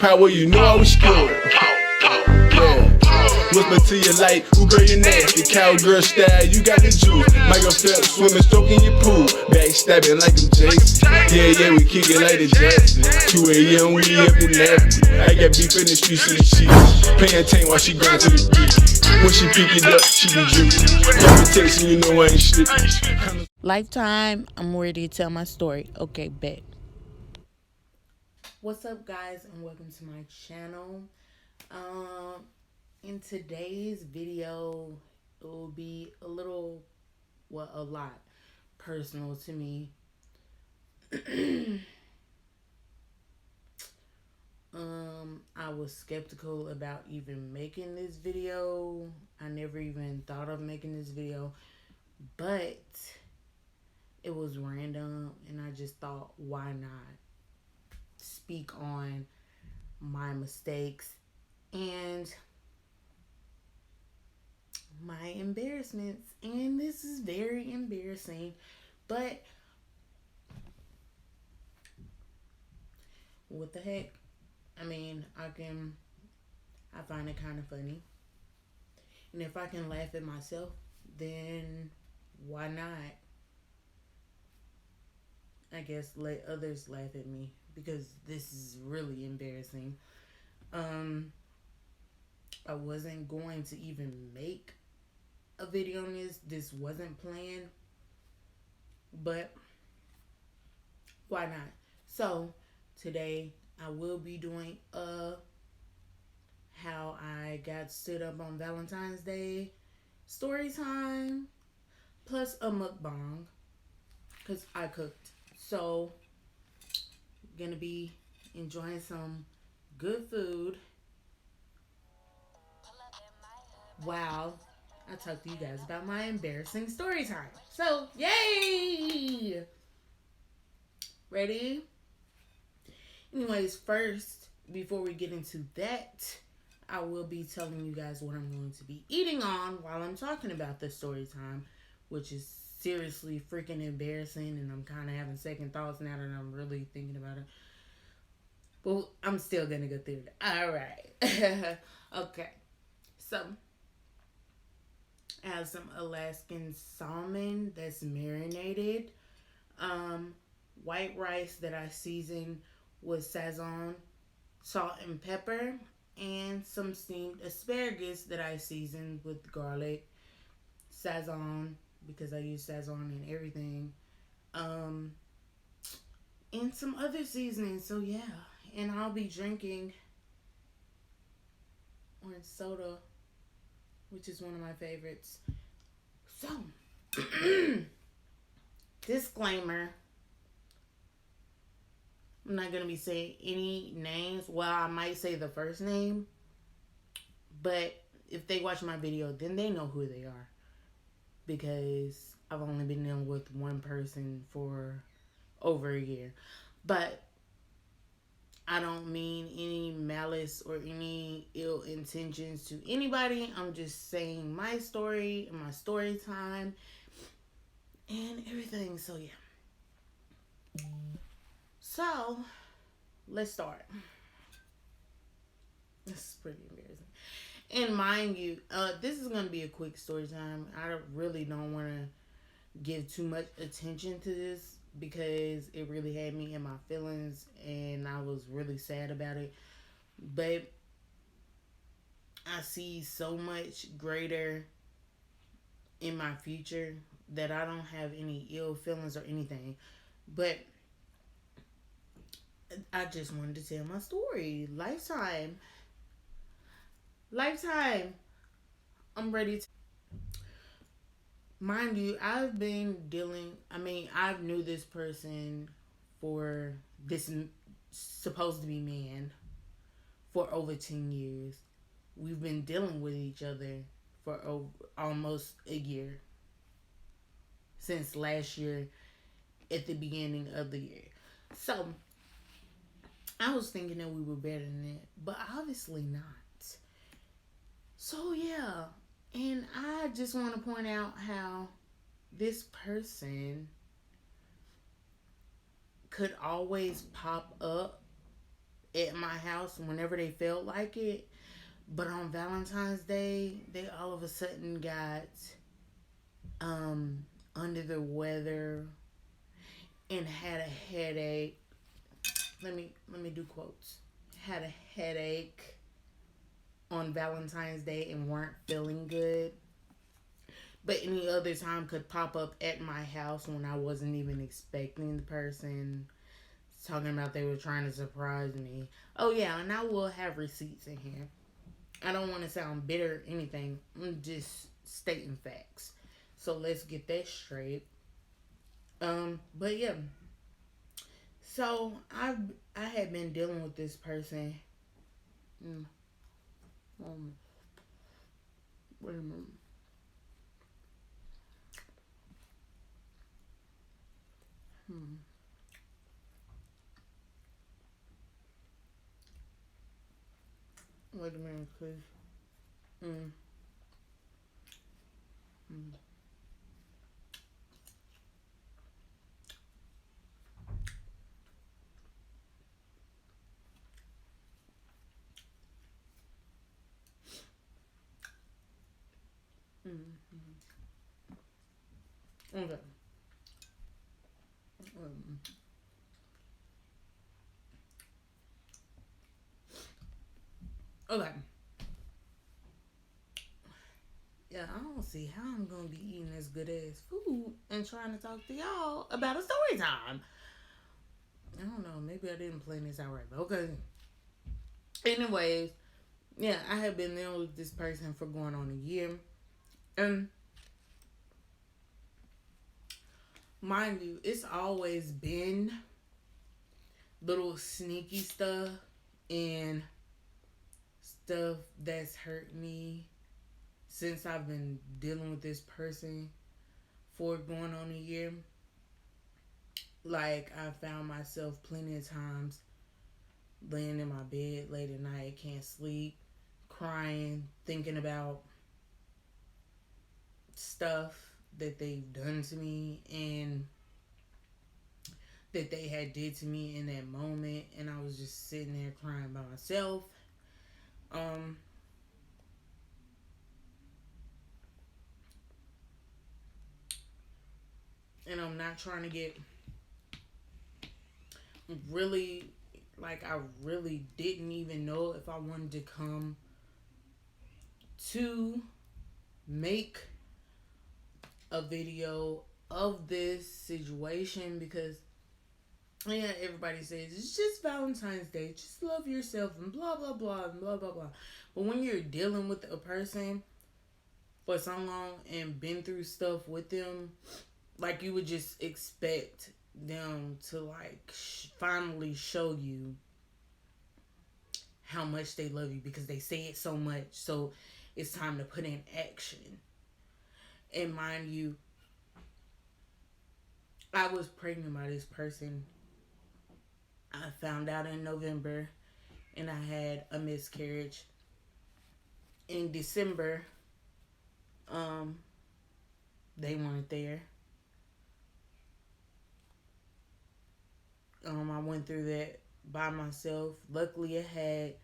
power, you know I was scared. Yeah. Whisper to your light, ooh girl you nasty. Cowgirl style, you got the juice. Michael Phelps swimming, stroking your pool. Backstabbing like I'm Jason. Yeah, we kick it like the Jackson. 2 a.m. we up in nappy. I got beef in the streets of the sheets. Playing tank while she grind to the beat. When she pick it up, she be drippin'. Reputation, you know I ain't slippin'. Lifetime, I'm ready to tell my story. Okay, bet. What's up, guys, and welcome to my channel. In today's video, it will be a lot personal to me. I was skeptical about even making this video. I never even thought of making this video, but it was random, and I just thought, why not speak on my mistakes and my embarrassments. And this is very embarrassing, but what the heck? I mean, I find it kind of funny, and if I can laugh at myself, then why not? I guess let others laugh at me, because this is really embarrassing. I wasn't going to even make a video on this. This wasn't planned, but why not? So today I will be doing how I got stood up on Valentine's Day story time, plus a mukbang, because I cooked. So gonna be enjoying some good food. Wow, I talked to you guys about my embarrassing story time. So yay! Ready? Anyways, first, before we get into that, I will be telling you guys what I'm going to be eating on while I'm talking about the story time, which is seriously freaking embarrassing, and I'm kind of having second thoughts now that I'm really thinking about it. But I'm still gonna go through it. Alright. Okay. So, I have some Alaskan salmon that's marinated. White rice that I seasoned with Sazon, salt and pepper, and some steamed asparagus that I seasoned with garlic, Sazon, because I use Sazon in everything, and some other seasonings. So yeah, and I'll be drinking orange soda, which is one of my favorites. So, disclaimer, I'm not going to be saying any names. Well, I might say the first name, but if they watch my video, then they know who they are, because I've only been dealing with one person for over a year. But I don't mean any malice or any ill intentions to anybody. I'm just saying my story and my story time and everything. So yeah. So let's start. This is pretty embarrassing. And mind you, this is going to be a quick story time. I really don't want to give too much attention to this, because it really had me in my feelings and I was really sad about it. But I see so much greater in my future that I don't have any ill feelings or anything. But I just wanted to tell my story. Lifetime. I'm ready to. Mind you, I've knew this person, for this supposed to be man, for over 10 years. We've been dealing with each other for almost a year. Since last year, at the beginning of the year. So, I was thinking that we were better than that, but obviously not. So, yeah. And I just want to point out how this person could always pop up at my house whenever they felt like it. But on Valentine's Day, they all of a sudden got um under the weather and had a headache. Let me do quotes. Had a headache on Valentine's Day and weren't feeling good. But any other time could pop up at my house when I wasn't even expecting the person. Talking about they were trying to surprise me. Oh yeah, and I will have receipts in here. I don't want to sound bitter or anything. I'm just stating facts. So let's get that straight. But yeah. So I had been dealing with this person. Mm, um, wait a minute. Hmm. Wait a minute, please. Mm, mm, okay. Um, okay. Yeah, I don't see how I'm gonna be eating this good ass food and trying to talk to y'all about a story time. I don't know. Maybe I didn't plan this out right, but okay. Anyways, yeah, I have been there with this person for going on a year, and mind you, it's always been little sneaky stuff and stuff that's hurt me since I've been dealing with this person for going on a year. Like, I found myself plenty of times laying in my bed late at night, can't sleep, crying, thinking about stuff that they've done to me and that they had did to me in that moment, and I was just sitting there crying by myself. Um and I'm not trying to get really, like, I really didn't even know if I wanted to come to make a video of this situation because, yeah, everybody says it's just Valentine's Day, just love yourself and blah blah blah and blah blah blah. But when you're dealing with a person for so long and been through stuff with them, like, you would just expect them to, like, finally show you how much they love you because they say it so much. So it's time to put in action. And mind you, I was pregnant by this person. I found out in November and I had a miscarriage. In December, um, they weren't there. I went through that by myself. Luckily, I had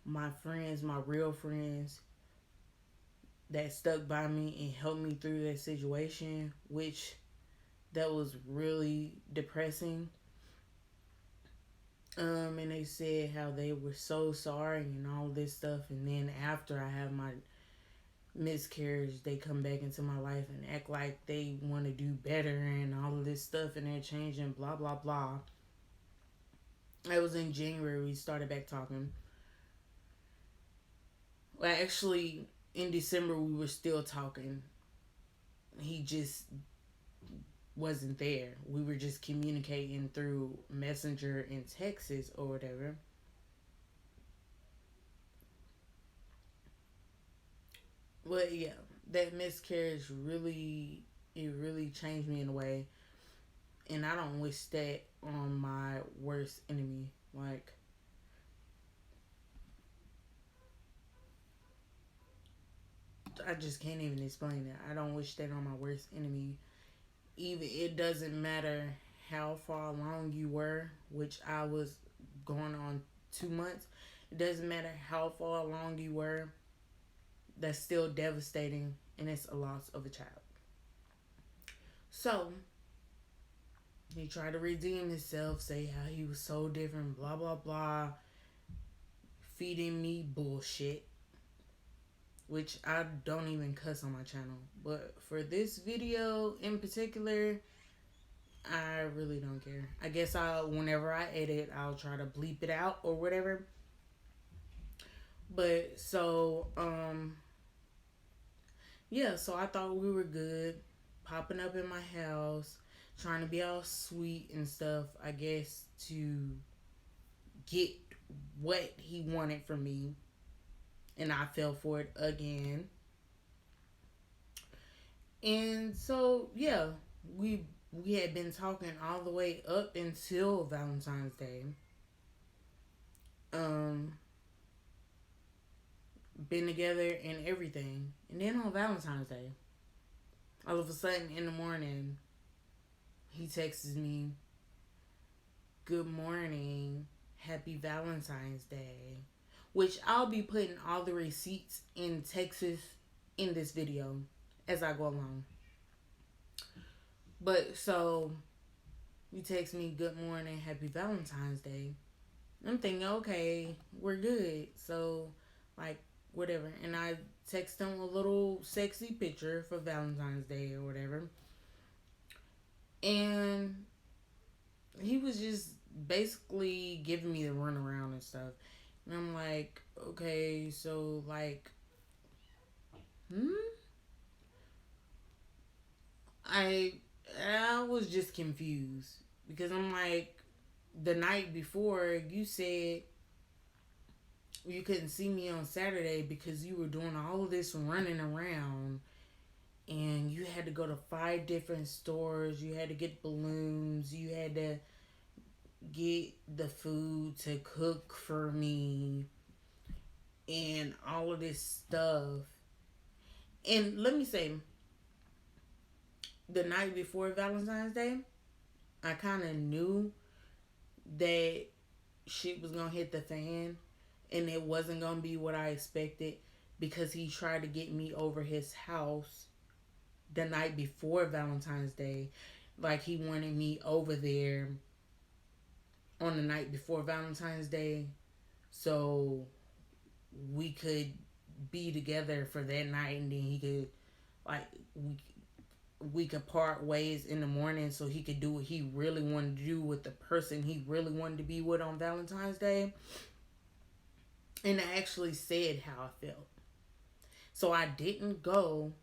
my friends, my real friends, that stuck by me and helped me through that situation, which that was really depressing. And they said how they were so sorry and all this stuff. And then after I have my miscarriage, they come back into my life and act like they want to do better and all of this stuff, and they're changing, blah blah blah. It was in January we started back talking. Well, actually, in December we were still talking. He just wasn't there. We were just communicating through Messenger in Texas or whatever. But yeah, that miscarriage really, it really changed me in a way, and I don't wish that on my worst enemy. Like, I just can't even explain it. I don't wish that on my worst enemy. Even, it doesn't matter how far along you were, which I was going on 2 months. It doesn't matter how far along you were. That's still devastating, and it's a loss of a child. So he tried to redeem himself, say how he was so different, blah blah blah, feeding me bullshit, which I don't even cuss on my channel. But for this video in particular, I really don't care. I guess whenever I edit, I'll try to bleep it out or whatever. But so, yeah, so I thought we were good. Popping up in my house, trying to be all sweet and stuff, I guess, to get what he wanted from me. And I fell for it again. And so, yeah, we had been talking all the way up until Valentine's Day. Been together and everything. And then on Valentine's Day, all of a sudden in the morning, he texts me, "Good morning, happy Valentine's Day." Which I'll be putting all the receipts in Texas in this video as I go along. But so, he texts me, "Good morning, happy Valentine's Day." I'm thinking, okay, we're good. So, like, whatever. And I text him a little sexy picture for Valentine's Day or whatever. And he was just basically giving me the runaround and stuff. And I'm like, okay, so like, I was just confused because I'm like, the night before you said you couldn't see me on Saturday because you were doing all of this running around and you had to go to 5 different stores. You had to get balloons. You had to get the food to cook for me and all of this stuff. And let me say, the night before Valentine's Day, I kind of knew that shit was gonna hit the fan and it wasn't gonna be what I expected because he tried to get me over his house the night before Valentine's Day. Like, he wanted me over there on the night before Valentine's Day so we could be together for that night, and then he could, like, we could part ways in the morning so he could do what he really wanted to do with the person he really wanted to be with on Valentine's Day. And I actually said how I felt. So I didn't go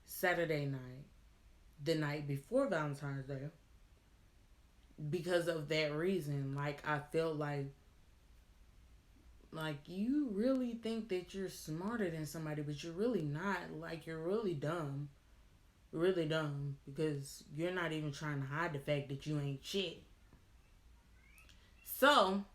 Saturday night, the night before Valentine's Day, because of that reason. Like, I felt like you really think that you're smarter than somebody, but you're really not. Like, you're really dumb. Really dumb, because you're not even trying to hide the fact that you ain't shit. So,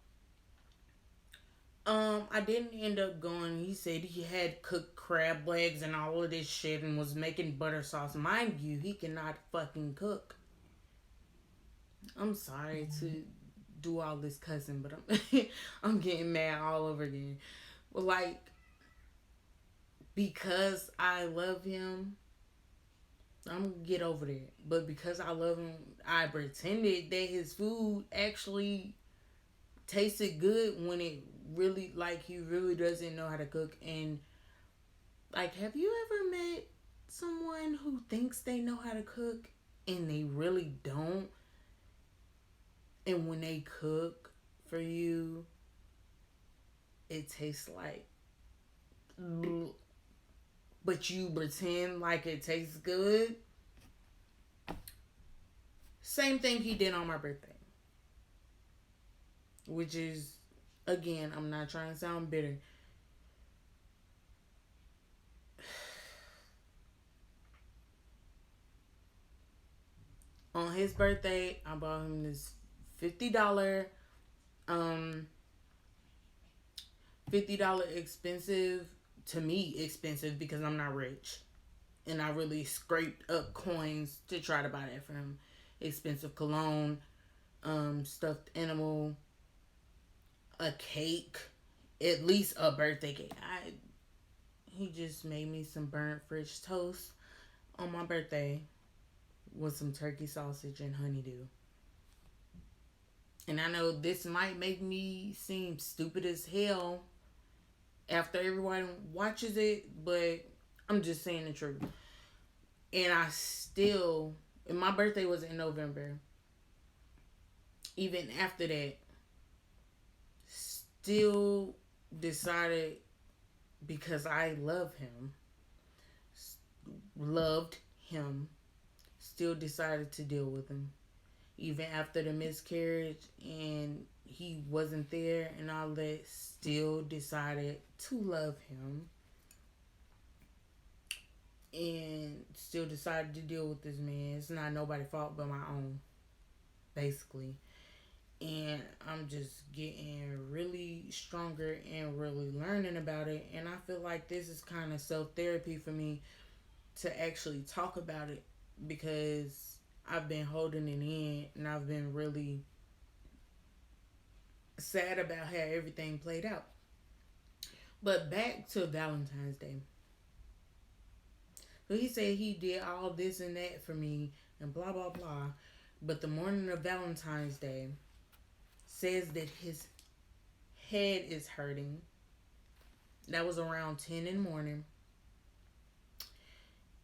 I didn't end up going. He said he had cooked crab legs and all of this shit and was making butter sauce. Mind you, he cannot fucking cook. I'm sorry to do all this cussing, but I'm getting mad all over again. But, like, because I love him, I'm gonna get over that. But because I love him, I pretended that his food actually tasted good when it really, like, he really doesn't know how to cook. And, like, have you ever met someone who thinks they know how to cook and they really don't? And when they cook for you, it tastes like, but you pretend like it tastes good. Same thing he did on my birthday. Which is, again, I'm not trying to sound bitter. On his birthday, I bought him this $50 expensive, to me expensive because I'm not rich. And I really scraped up coins to try to buy that for him. Expensive cologne, stuffed animal, a cake, at least a birthday cake. He just made me some burnt French toast on my birthday with some turkey sausage and honeydew. And I know this might make me seem stupid as hell after everyone watches it, but I'm just saying the truth. And and my birthday was in November. Even after that, still decided, because I loved him, still decided to deal with him. Even after the miscarriage and he wasn't there and all that, still decided to love him. And still decided to deal with this man. It's not nobody's fault but my own, basically. And I'm just getting really stronger and really learning about it. And I feel like this is kind of self-therapy for me to actually talk about it, because I've been holding it in and I've been really sad about how everything played out. But back to Valentine's Day. So he said he did all this and that for me and blah blah blah. But the morning of Valentine's Day says that his head is hurting. That was around 10 in the morning.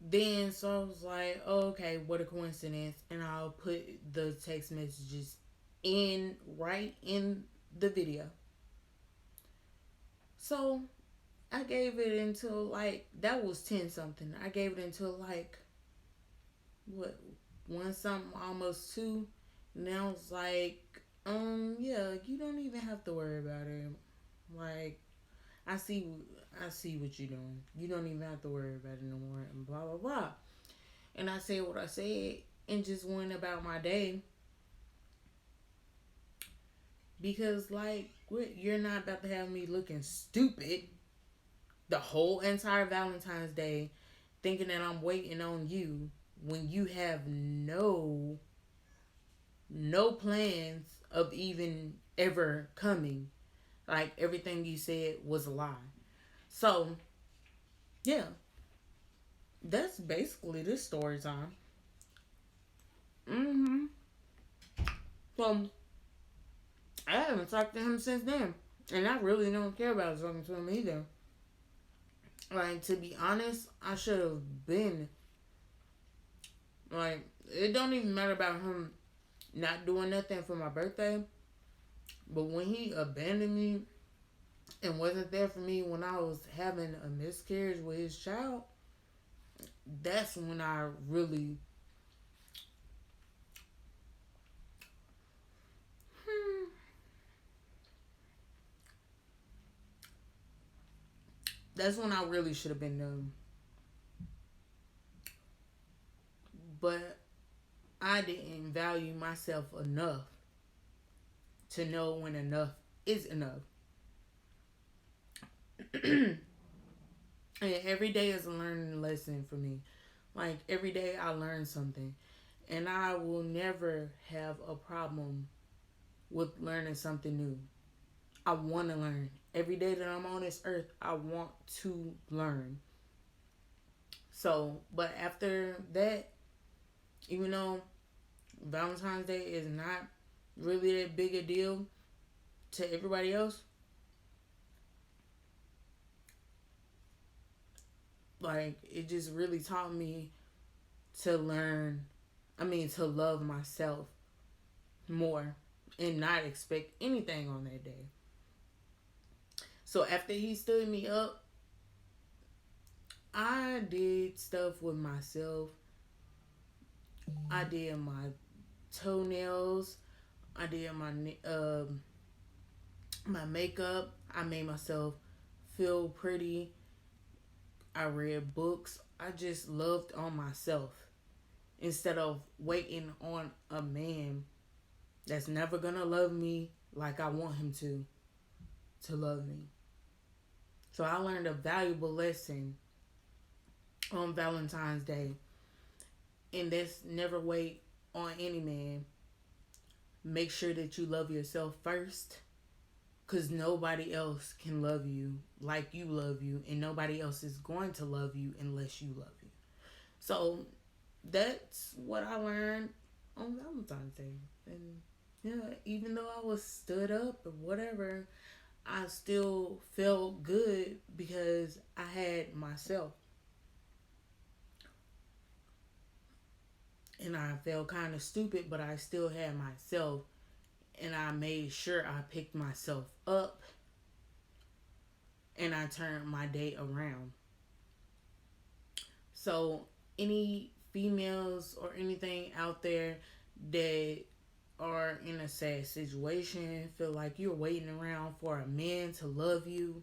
Then so I was like, oh, okay, what a coincidence. And I'll put the text messages right in the video. So I gave it until like, that was 10 something. I gave it until like, what, 1 something, almost 2. And I was like, yeah, you don't even have to worry about it. Like, I see what you're doing. You don't even have to worry about it no more, and blah blah blah. And I said what I said and just went about my day. Because like, what, you're not about to have me looking stupid the whole entire Valentine's Day thinking that I'm waiting on you when you have no plans of even ever coming. Like, everything you said was a lie. So, yeah. That's basically this story time. So, I haven't talked to him since then. And I really don't care about talking to him either. Like, to be honest, I should have been. Like, it don't even matter about him not doing nothing for my birthday. But when he abandoned me and wasn't there for me when I was having a miscarriage with his child, that's when I really that's when I really should have been done. But I didn't value myself enough to know when enough is enough. And every day is a learning lesson for me. Like, every day I learn something. And I will never have a problem with learning something new. I want to learn. Every day that I'm on this earth, I want to learn. So, but after that, even though Valentine's Day is not really that big a deal to everybody else, like, it just really taught me to to love myself more and not expect anything on that day. So after he stood me up, I did stuff with myself. I did my toenails. I did my makeup. I made myself feel pretty. I read books. I just loved on myself instead of waiting on a man that's never gonna love me like I want him to love me. So I learned a valuable lesson on Valentine's Day, and that's never wait on any man. Make sure that you love yourself first, Because nobody else can love you like you love you, and nobody else is going to love you unless you love you. So that's what I learned on Valentine's Day. And yeah, even though I was stood up or whatever, I still felt good because I had myself. And I felt kind of stupid, but I still had myself. And I made sure I picked myself up and I turned my day around. So, any females or anything out there that are in a sad situation, feel like you're waiting around for a man to love you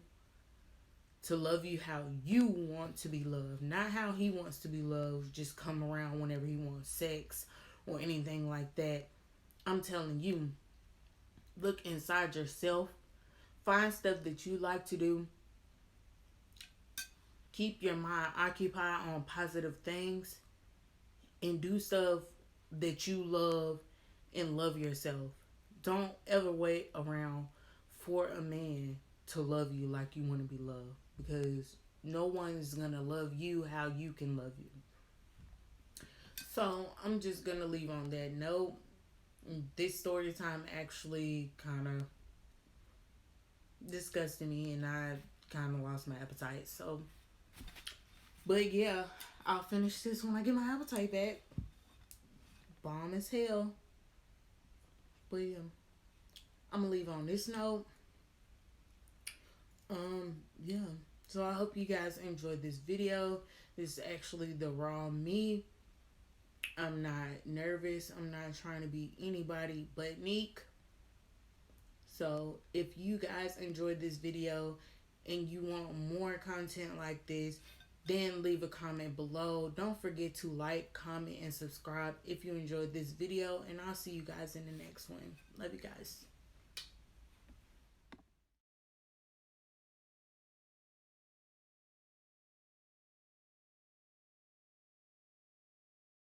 how you want to be loved, not how he wants to be loved, just come around whenever he wants sex or anything like that. I'm telling you, look inside yourself, find stuff that you like to do, keep your mind occupied on positive things, and do stuff that you love and love yourself. Don't ever wait around for a man to love you like you want to be loved, because no one is going to love you how you can love you. So I'm just going to leave on that note. This story time actually kind of disgusted me, and I kind of lost my appetite. So, but yeah, I'll finish this when I get my appetite back. Bomb as hell. But yeah, I'm gonna leave on this note. Yeah. So I hope you guys enjoyed this video. This is actually the raw me. I'm not nervous. I'm not trying to be anybody but Neek. So if you guys enjoyed this video and you want more content like this, then leave a comment below. Don't forget to like, comment, and subscribe if you enjoyed this video. And I'll see you guys in the next one. Love you guys.